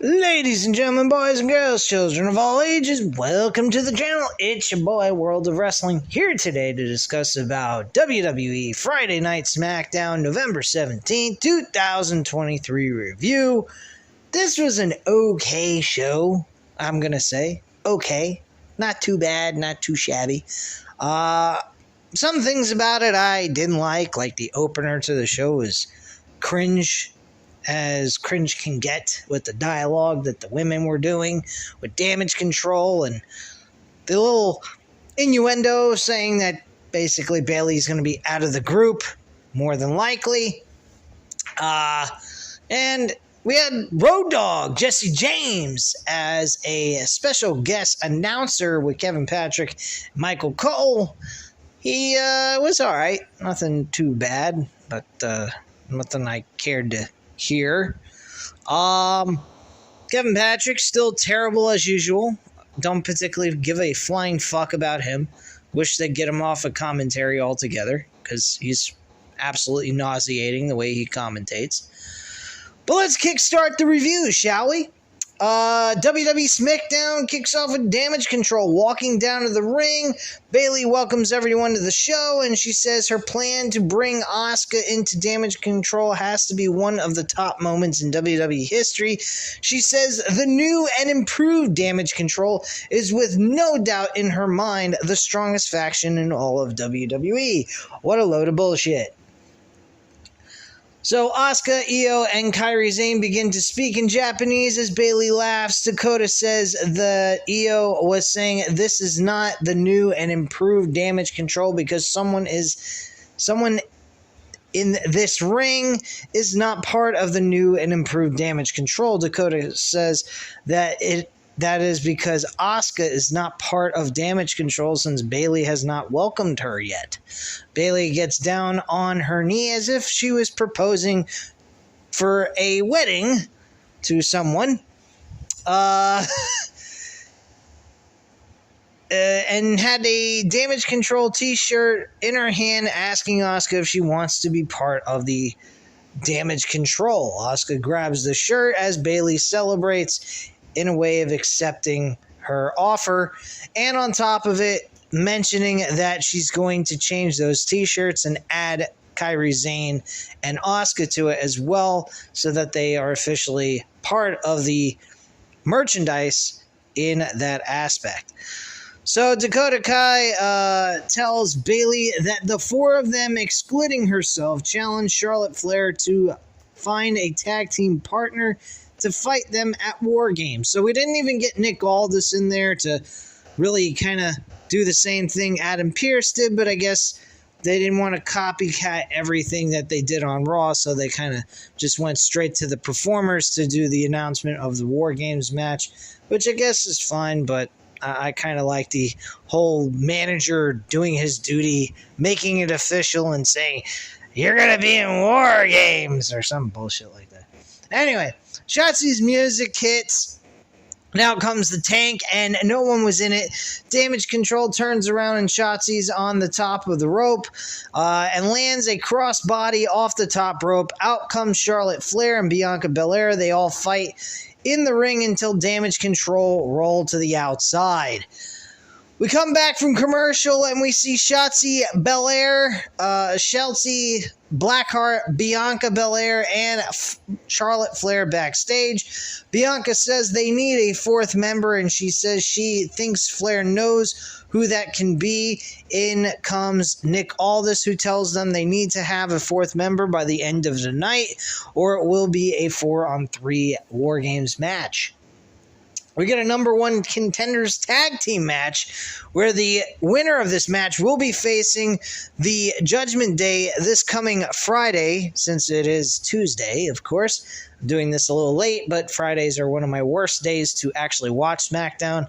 Ladies and gentlemen, boys and girls, children of all ages, welcome to the channel. It's your boy, World of Wrestling, here today to discuss about WWE Friday Night Smackdown, November 17th, 2023 review. This was an okay show, I'm gonna say. Okay. Not too bad, not too shabby. Some things about it I didn't like the opener to the show was cringe, as cringe can get, with the dialogue that the women were doing with Damage Control and the little innuendo saying that basically Bayley's going to be out of the group, more than likely. And we had Road Dogg Jesse James as a special guest announcer with Kevin Patrick, Michael Cole. He was all right, nothing too bad, but nothing I cared to hear. Kevin Patrick, still terrible as usual. Don't particularly give a flying fuck about him. Wish they'd get him off of commentary altogether, because he's absolutely nauseating the way he commentates. But let's kickstart the review, shall we? WWE Smackdown kicks off with Damage Control walking down to the ring. Bayley welcomes everyone to the show, and she says her plan to bring Asuka into Damage Control has to be one of the top moments in WWE history. She says the new and improved Damage Control is with no doubt in her mind the strongest faction in all of WWE. What a load of bullshit. So Asuka, Io, and Kairi Sane begin to speak in Japanese as Bayley laughs. Dakota says that Io was saying this is not the new and improved Damage Control because someone in this ring is not part of the new and improved Damage Control. Dakota says that is because Asuka is not part of Damage Control since Bayley has not welcomed her yet. Bayley gets down on her knee as if she was proposing for a wedding to someone. And had a Damage Control t-shirt in her hand asking Asuka if she wants to be part of the Damage Control. Asuka grabs the shirt as Bayley celebrates in a way of accepting her offer, and on top of it, mentioning that she's going to change those t-shirts and add Kairi Sane and Asuka to it as well, so that they are officially part of the merchandise in that aspect. So Dakota Kai tells Bayley that the four of them, excluding herself, challenge Charlotte Flair to find a tag team partner to fight them at War Games. So we didn't even get Nick Aldis in there to really kind of do the same thing Adam Pearce did, but I guess they didn't want to copycat everything that they did on Raw, so they kind of just went straight to the performers to do the announcement of the War Games match, which I guess is fine, but I kind of like the whole manager doing his duty, making it official and saying, "You're going to be in War Games," or some bullshit like that. Anyway, Shotzi's music hits. Now comes the tank, and no one was in it. Damage Control turns around, and Shotzi's on the top of the rope and lands a crossbody off the top rope. Out comes Charlotte Flair and Bianca Belair. They all fight in the ring until Damage Control roll to the outside. We come back from commercial, and we see Shotzi Belair, Chelsea Blackheart, Bianca Belair, and Charlotte Flair backstage. Bianca says they need a fourth member, and she says she thinks Flair knows who that can be. In comes Nick Aldis, who tells them they need to have a fourth member by the end of the night, or it will be a 4-on-3 War Games match. We get a number one contenders tag team match where the winner of this match will be facing the Judgment Day this coming Friday, since it is Tuesday, of course. I'm doing this a little late, but Fridays are one of my worst days to actually watch SmackDown.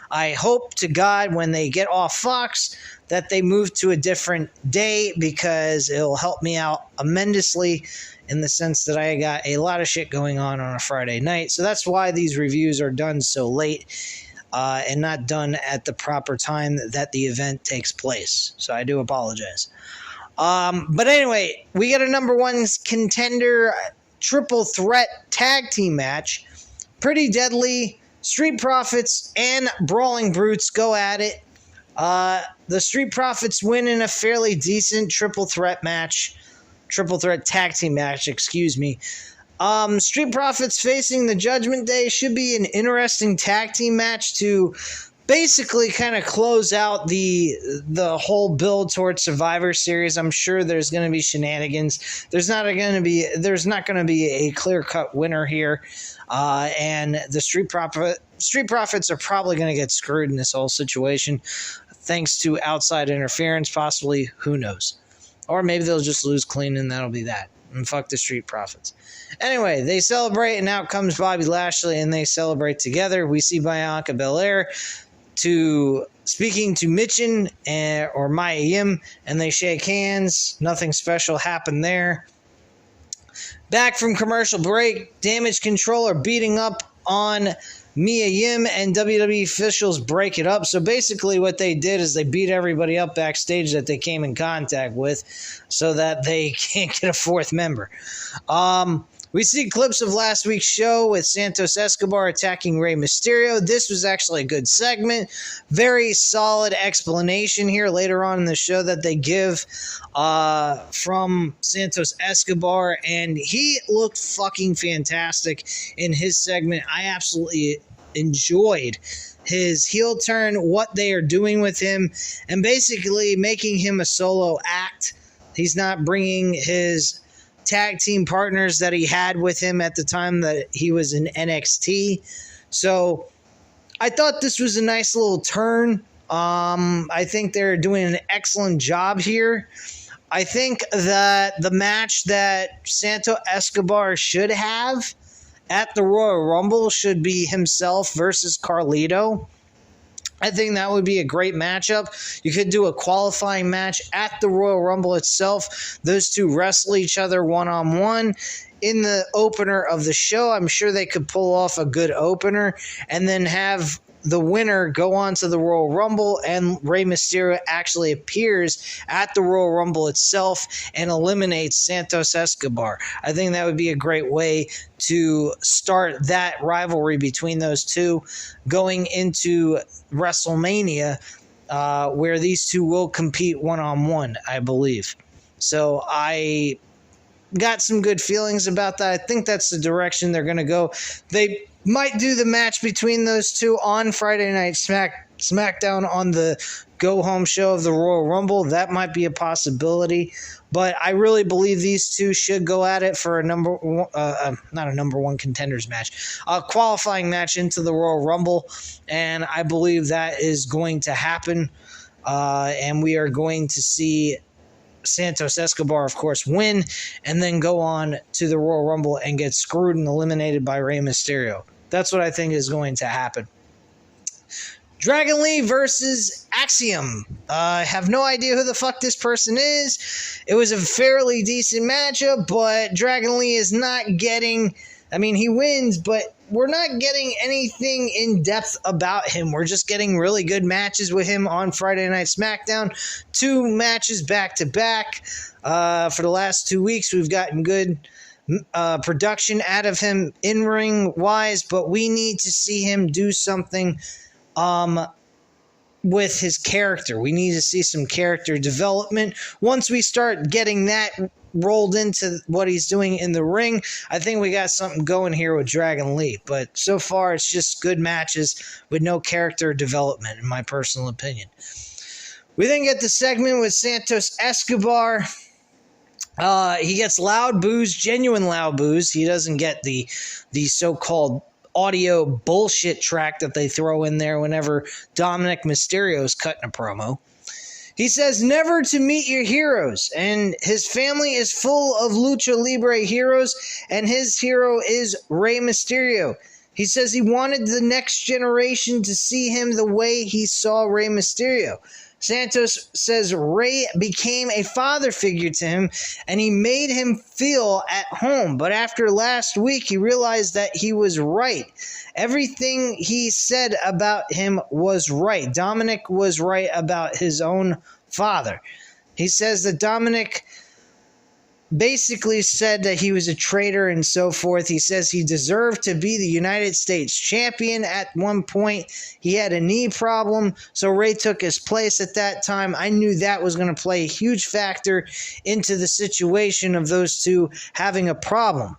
I hope to God when they get off Fox that they move to a different day, because it'll help me out tremendously in the sense that I got a lot of shit going on a Friday night. So that's why these reviews are done so late and not done at the proper time that the event takes place. So I do apologize. But anyway, we get a number one contender triple threat tag team match Pretty Deadly, Street Profits, and Brawling Brutes go at it. The Street Profits win in a fairly decent triple threat tag team match, excuse me. Street Profits facing the Judgment Day should be an interesting tag team match to basically kind of close out the whole build towards Survivor Series. I'm sure there's going to be shenanigans. There's not going to be a clear-cut winner here, and the Street Profits are probably going to get screwed in this whole situation, thanks to outside interference, possibly. Who knows? Or maybe they'll just lose clean, and that'll be that. And fuck the Street Profits. Anyway, they celebrate, and out comes Bobby Lashley, and they celebrate together. We see Bianca Belair speaking to Michin or Mia Yim, and they shake hands. Nothing special happened there. Back from commercial break, Damage Control are beating up on Mia Yim, and WWE officials break it up. So basically what they did is they beat everybody up backstage that they came in contact with so that they can't get a fourth member. We see clips of last week's show with Santos Escobar attacking Rey Mysterio. This was actually a good segment. Very solid explanation here later on in the show that they give from Santos Escobar, and he looked fucking fantastic in his segment. I absolutely enjoyed his heel turn, what they are doing with him, and basically making him a solo act. He's not bringing his tag team partners that he had with him at the time that he was in NXT. So I thought this was a nice little turn. I think they're doing an excellent job here. I think that the match that Santos Escobar should have at the Royal Rumble should be himself versus Carlito. I think that would be a great matchup. You could do a qualifying match at the Royal Rumble itself. Those two wrestle each other one-on-one in the opener of the show. I'm sure they could pull off a good opener and then have the winner go on to the Royal Rumble, and Rey Mysterio actually appears at the Royal Rumble itself and eliminates Santos Escobar. I think that would be a great way to start that rivalry between those two going into WrestleMania, where these two will compete one-on-one, I believe. So I got some good feelings about that. I think that's the direction they're going to go. They might do the match between those two on Friday Night Smackdown on the go-home show of the Royal Rumble. That might be a possibility. But I really believe these two should go at it for a not a number one contenders match, a qualifying match into the Royal Rumble. And I believe that is going to happen. And we are going to see Santos Escobar, of course, win and then go on to the Royal Rumble and get screwed and eliminated by Rey Mysterio. That's what I think is going to happen. Dragon Lee versus Axiom. I have no idea who the fuck this person is. It was a fairly decent matchup, but Dragon Lee is not getting... I mean, he wins, but we're not getting anything in depth about him. We're just getting really good matches with him on Friday Night SmackDown. 2 matches back-to-back. For the last 2 weeks, we've gotten good production out of him in-ring wise, but we need to see him do something with his character. We need to see some character development. Once we start getting that rolled into what he's doing in the ring, I think we got something going here with Dragon Lee. But so far, it's just good matches with no character development, in my personal opinion. We then get the segment with Santos Escobar. He gets loud boos, genuine loud boos. He doesn't get the so-called audio bullshit track that they throw in there whenever Dominic Mysterio is cutting a promo. He says never to meet your heroes, and his family is full of Lucha Libre heroes, and his hero is Rey Mysterio. He says he wanted the next generation to see him the way he saw Rey Mysterio. Santos says Rey became a father figure to him, and he made him feel at home. But after last week, he realized that he was right. Everything he said about him was right. Dominic was right about his own father. He says that Dominic basically said that he was a traitor and so forth. He says he deserved to be the United States champion at one point. He had a knee problem, so Ray took his place at that time. I knew that was going to play a huge factor into the situation of those two having a problem.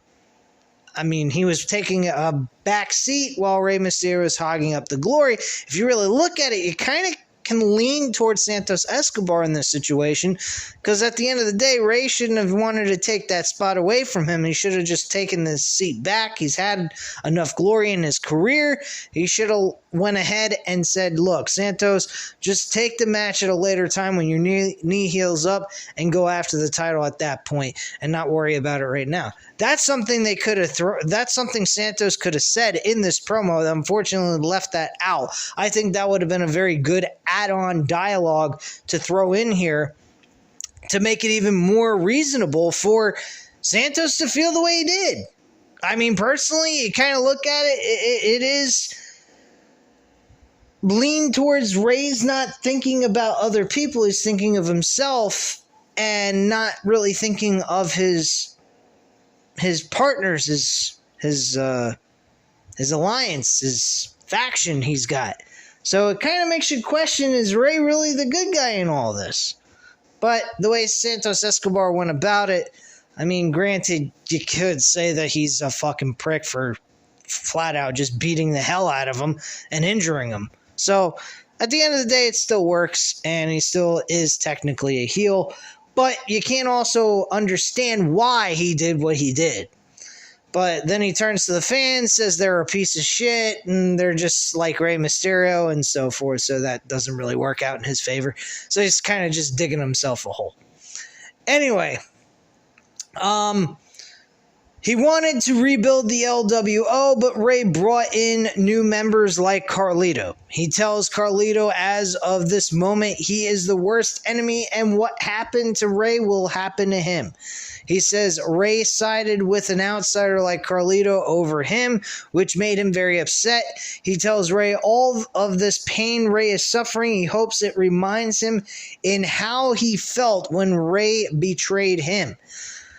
I mean, he was taking a back seat while Rey Mysterio was hogging up the glory. If you really look at it, you kind of can lean towards Santos Escobar in this situation, because at the end of the day, Ray shouldn't have wanted to take that spot away from him. He should have just taken this seat back. He's had enough glory in his career. He should have went ahead and said, look, Santos, just take the match at a later time when your knee heals up and go after the title at that point and not worry about it right now. That's something they could have that's something Santos could have said in this promo that unfortunately left that out. I think that would have been a very good add-on dialogue to throw in here to make it even more reasonable for Santos to feel the way he did. I mean, personally, you kind of look at it, it is lean towards Ray's not thinking about other people. He's thinking of himself and not really thinking of his partners, his alliance, his faction he's got. So it kind of makes you question, is Ray really the good guy in all this? But the way Santos Escobar went about it, I mean, granted, you could say that he's a fucking prick for flat out just beating the hell out of him and injuring him. So at the end of the day, it still works, and he still is technically a heel. But you can't also understand why he did what he did. But then he turns to the fans, says they're a piece of shit, and they're just like Rey Mysterio and so forth, so that doesn't really work out in his favor. So he's kind of just digging himself a hole. Anyway, he wanted to rebuild the LWO, but Ray brought in new members like Carlito. He tells Carlito as of this moment he is the worst enemy, and what happened to Ray will happen to him. He says Ray sided with an outsider like Carlito over him, which made him very upset. He tells Ray all of this pain Ray is suffering, he hopes it reminds him in how he felt when Ray betrayed him.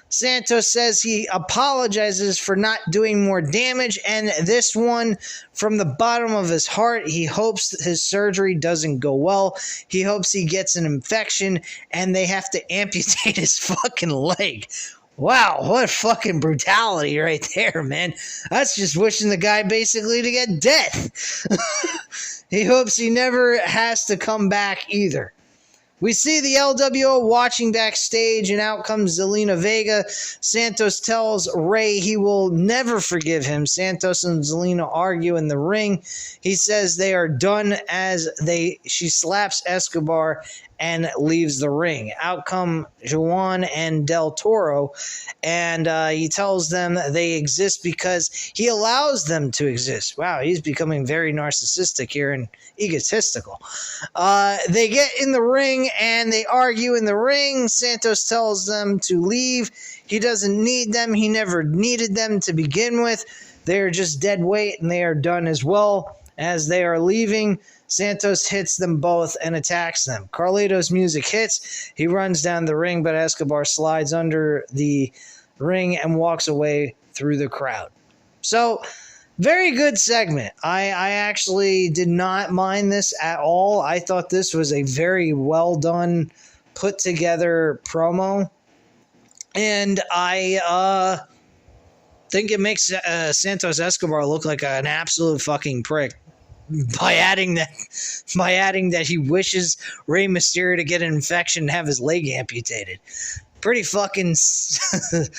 Santos says he apologizes for not doing more damage, and this one, from the bottom of his heart, he hopes his surgery doesn't go well. He hopes he gets an infection, and they have to amputate his fucking leg. Wow, what fucking brutality right there, man. That's just wishing the guy basically to get death. He hopes he never has to come back either. We see the LWO watching backstage, and out comes Zelina Vega. Santos tells Ray he will never forgive him. Santos and Zelina argue in the ring. He says they are done as she slaps Escobar and leaves the ring. Out come Juan and Del Toro, and he tells them they exist because he allows them to exist. Wow, he's becoming very narcissistic here and egotistical. They get in the ring and they argue in the ring. Santos tells them to leave. He doesn't need them. He never needed them to begin with. They're just dead weight and they are done as well. As they are leaving, Santos hits them both and attacks them. Carlito's music hits. He runs down the ring, but Escobar slides under the ring and walks away through the crowd. So, very good segment. I actually did not mind this at all. I thought this was a very well done, put together promo. And I think it makes Santos Escobar look like an absolute fucking prick by adding that he wishes Rey Mysterio to get an infection and have his leg amputated. Pretty fucking sick,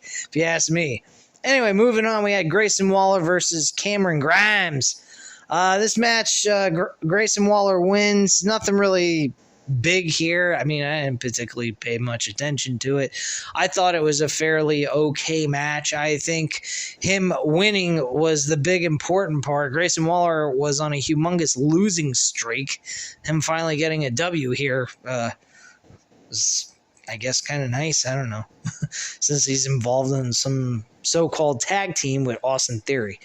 if you ask me. Anyway, moving on, we had Grayson Waller versus Cameron Grimes. This match, Grayson Waller wins. Nothing really big here. I mean, I didn't particularly pay much attention to it. I thought it was a fairly okay match. I think him winning was the big important part. Grayson Waller was on a humongous losing streak. Him finally getting a W here was, I guess, kind of nice. I don't know. Since he's involved in some so-called tag team with Austin Theory.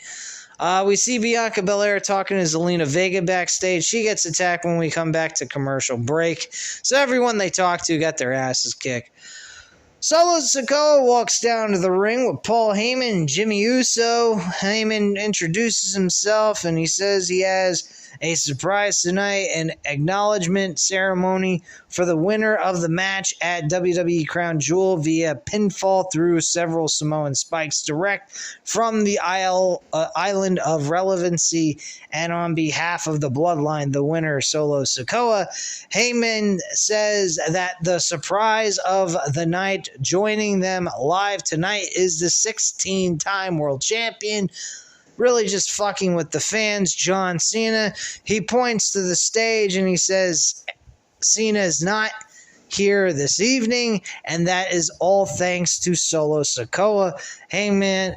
We see Bianca Belair talking to Zelina Vega backstage. She gets attacked when we come back to commercial break. So everyone they talk to got their asses kicked. Solo Sikoa walks down to the ring with Paul Heyman and Jimmy Uso. Heyman introduces himself and he says he has a surprise tonight, an acknowledgement ceremony for the winner of the match at WWE Crown Jewel via pinfall through several Samoan spikes direct from the Island of Relevancy, and on behalf of the Bloodline, the winner, Solo Sikoa. Heyman says that the surprise of the night, joining them live tonight, is the 16-time world champion, really just fucking with the fans, John Cena. He points to the stage and he says Cena is not here this evening, and that is all thanks to Solo Sikoa. Heyman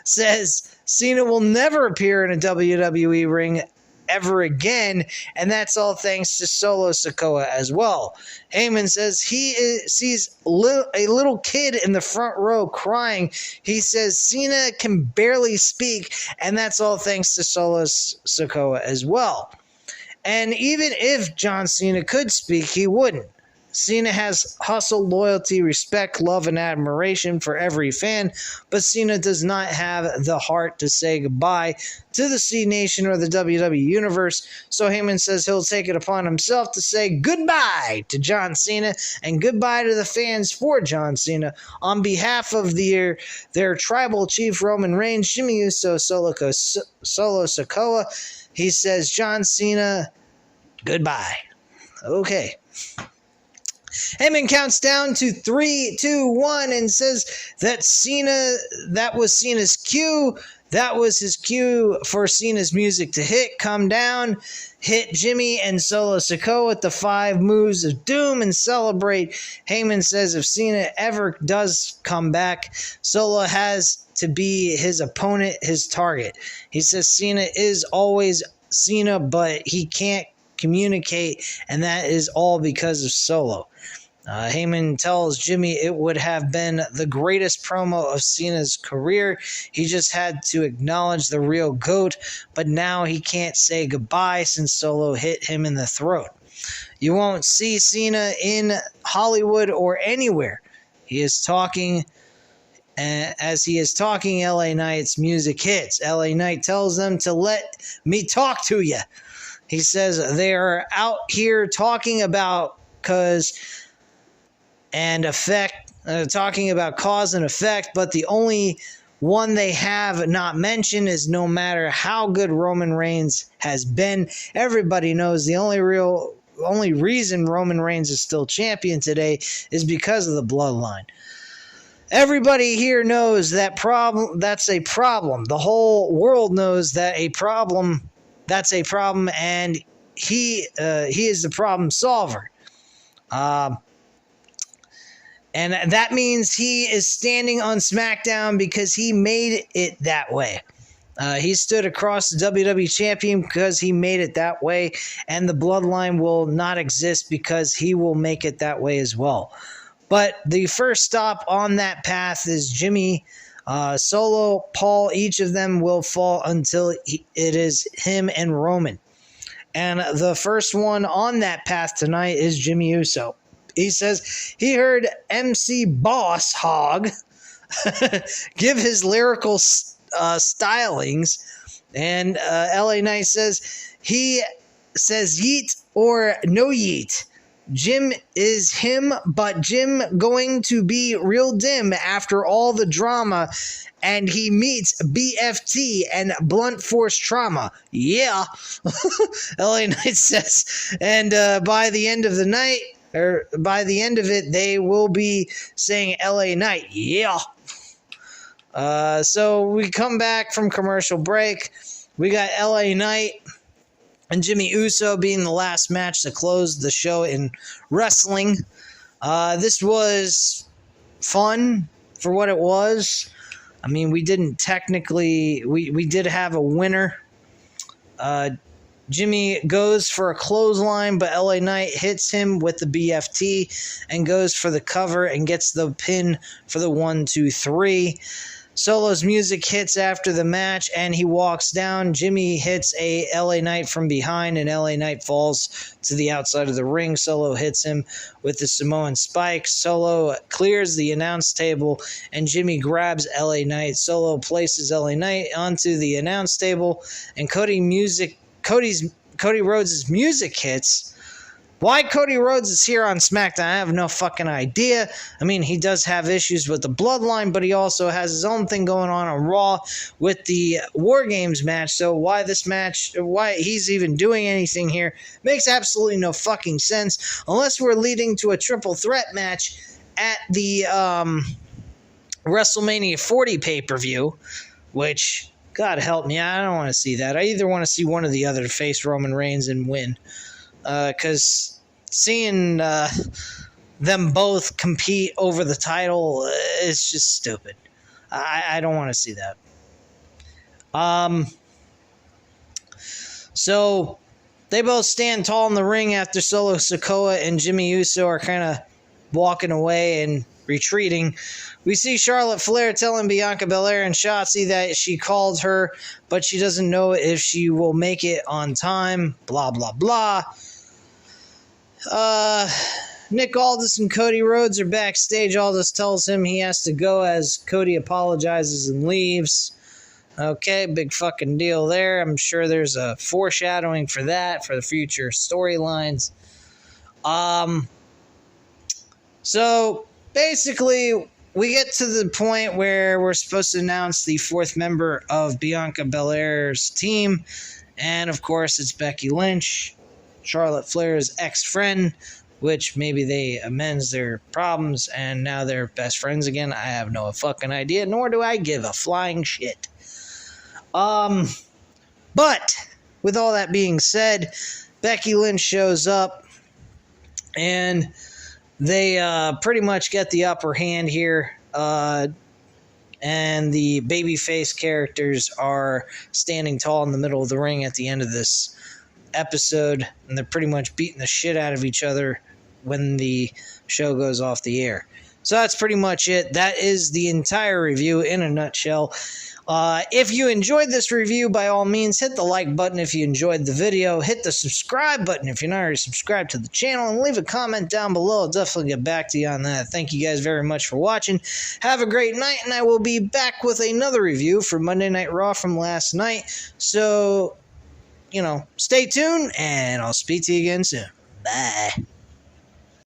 says Cena will never appear in a WWE ring ever again, and that's all thanks to Solo Sikoa as well. Heyman says he sees a little kid in the front row crying. He says Cena can barely speak, and that's all thanks to Solo Sikoa as well. And even if John Cena could speak, he wouldn't. Cena has hustle, loyalty, respect, love, and admiration for every fan, but Cena does not have the heart to say goodbye to the C Nation or the WWE Universe, so Heyman says he'll take it upon himself to say goodbye to John Cena and goodbye to the fans for John Cena on behalf of their tribal chief Roman Reigns, Jimmy Uso, Solo Sikoa. He says, John Cena, goodbye. Okay. Heyman counts down to 3, 2, 1 and says that that was Cena's cue. That was his cue for Cena's music to hit. Come down, hit Jimmy and Solo Sikoa with the 5 moves of doom and celebrate. Heyman says if Cena ever does come back, Solo has to be his opponent, his target. He says Cena is always Cena, but he can't communicate, and that is all because of Solo. Heyman tells Jimmy it would have been the greatest promo of Cena's career. He just had to acknowledge the real GOAT, but now he can't say goodbye since Solo hit him in the throat. You won't see Cena in Hollywood or anywhere. He is talking, as he is talking, LA Knight's music hits. LA Knight tells them to let me talk to you. He says they are out here talking about talking about cause and effect, but the only one they have not mentioned is no matter how good Roman Reigns has been, everybody knows the only reason Roman Reigns is still champion today is because of the bloodline. Everybody here knows that's a problem. The whole world knows that's a problem, and he is the problem solver. And that means he is standing on Smackdown because he made it that way. He stood across the WWE champion because he made it that way, and the bloodline will not exist because he will make it that way as well. But the first stop on that path is Jimmy, Solo, Paul. Each of them will fall until it is him and Roman. And the first one on that path tonight is Jimmy Uso. He says he heard MC Boss Hog give his lyrical stylings, and LA Knight says he says yeet or no yeet. Jim is him, but Jim going to be real dim after all the drama, and he meets BFT and blunt force trauma. Yeah, LA Knight says, and by the end of the night, or by the end of it, they will be saying LA Knight. Yeah. So we come back from commercial break. We got LA Knight and Jimmy Uso being the last match to close the show in wrestling. This was fun for what it was. I mean, we didn't technically... We did have a winner. Jimmy goes for a clothesline, but LA Knight hits him with the BFT and goes for the cover and gets the pin for the 1, 2, 3. Solo's music hits after the match, and he walks down. Jimmy hits a LA Knight from behind, and LA Knight falls to the outside of the ring. Solo hits him with the Samoan spike. Solo clears the announce table, and Jimmy grabs LA Knight. Solo places LA Knight onto the announce table, and Cody Rhodes' music hits. Why Cody Rhodes is here on SmackDown, I have no fucking idea. I mean, he does have issues with the bloodline, but he also has his own thing going on Raw with the War Games match. So why he's even doing anything here makes absolutely no fucking sense, unless we're leading to a triple threat match at the WrestleMania 40 pay-per-view, which, God help me, I don't want to see that. I either want to see one or the other to face Roman Reigns and win. Because seeing them both compete over the title is just stupid. I don't want to see that. So they both stand tall in the ring after Solo Sikoa and Jimmy Uso are kind of walking away and retreating. We see Charlotte Flair telling Bianca Belair and Shotzi that she called her, but she doesn't know if she will make it on time. Blah, blah, blah. Nick Aldis and Cody Rhodes are backstage. Aldis tells him he has to go as Cody apologizes and leaves. Okay, big fucking deal there. I'm sure there's a foreshadowing for that for the future storylines. So basically, we get to the point where we're supposed to announce the fourth member of Bianca Belair's team, and of course, it's Becky Lynch, Charlotte Flair's ex-friend, which maybe they amends their problems and now they're best friends again. I have no fucking idea, nor do I give a flying shit. But with all that being said, Becky Lynch shows up and they pretty much get the upper hand here. And the babyface characters are standing tall in the middle of the ring at the end of this episode, and they're pretty much beating the shit out of each other when the show goes off the air. So that's pretty much it. That is the entire review in a nutshell. If you enjoyed this review, by all means, hit the like button if you enjoyed the video. Hit the subscribe button if you're not already subscribed to the channel, and leave a comment down below. I'll definitely get back to you on that. Thank you guys very much for watching. Have a great night, and I will be back with another review for Monday Night Raw from last night. So, stay tuned, and I'll speak to you again soon. Bye.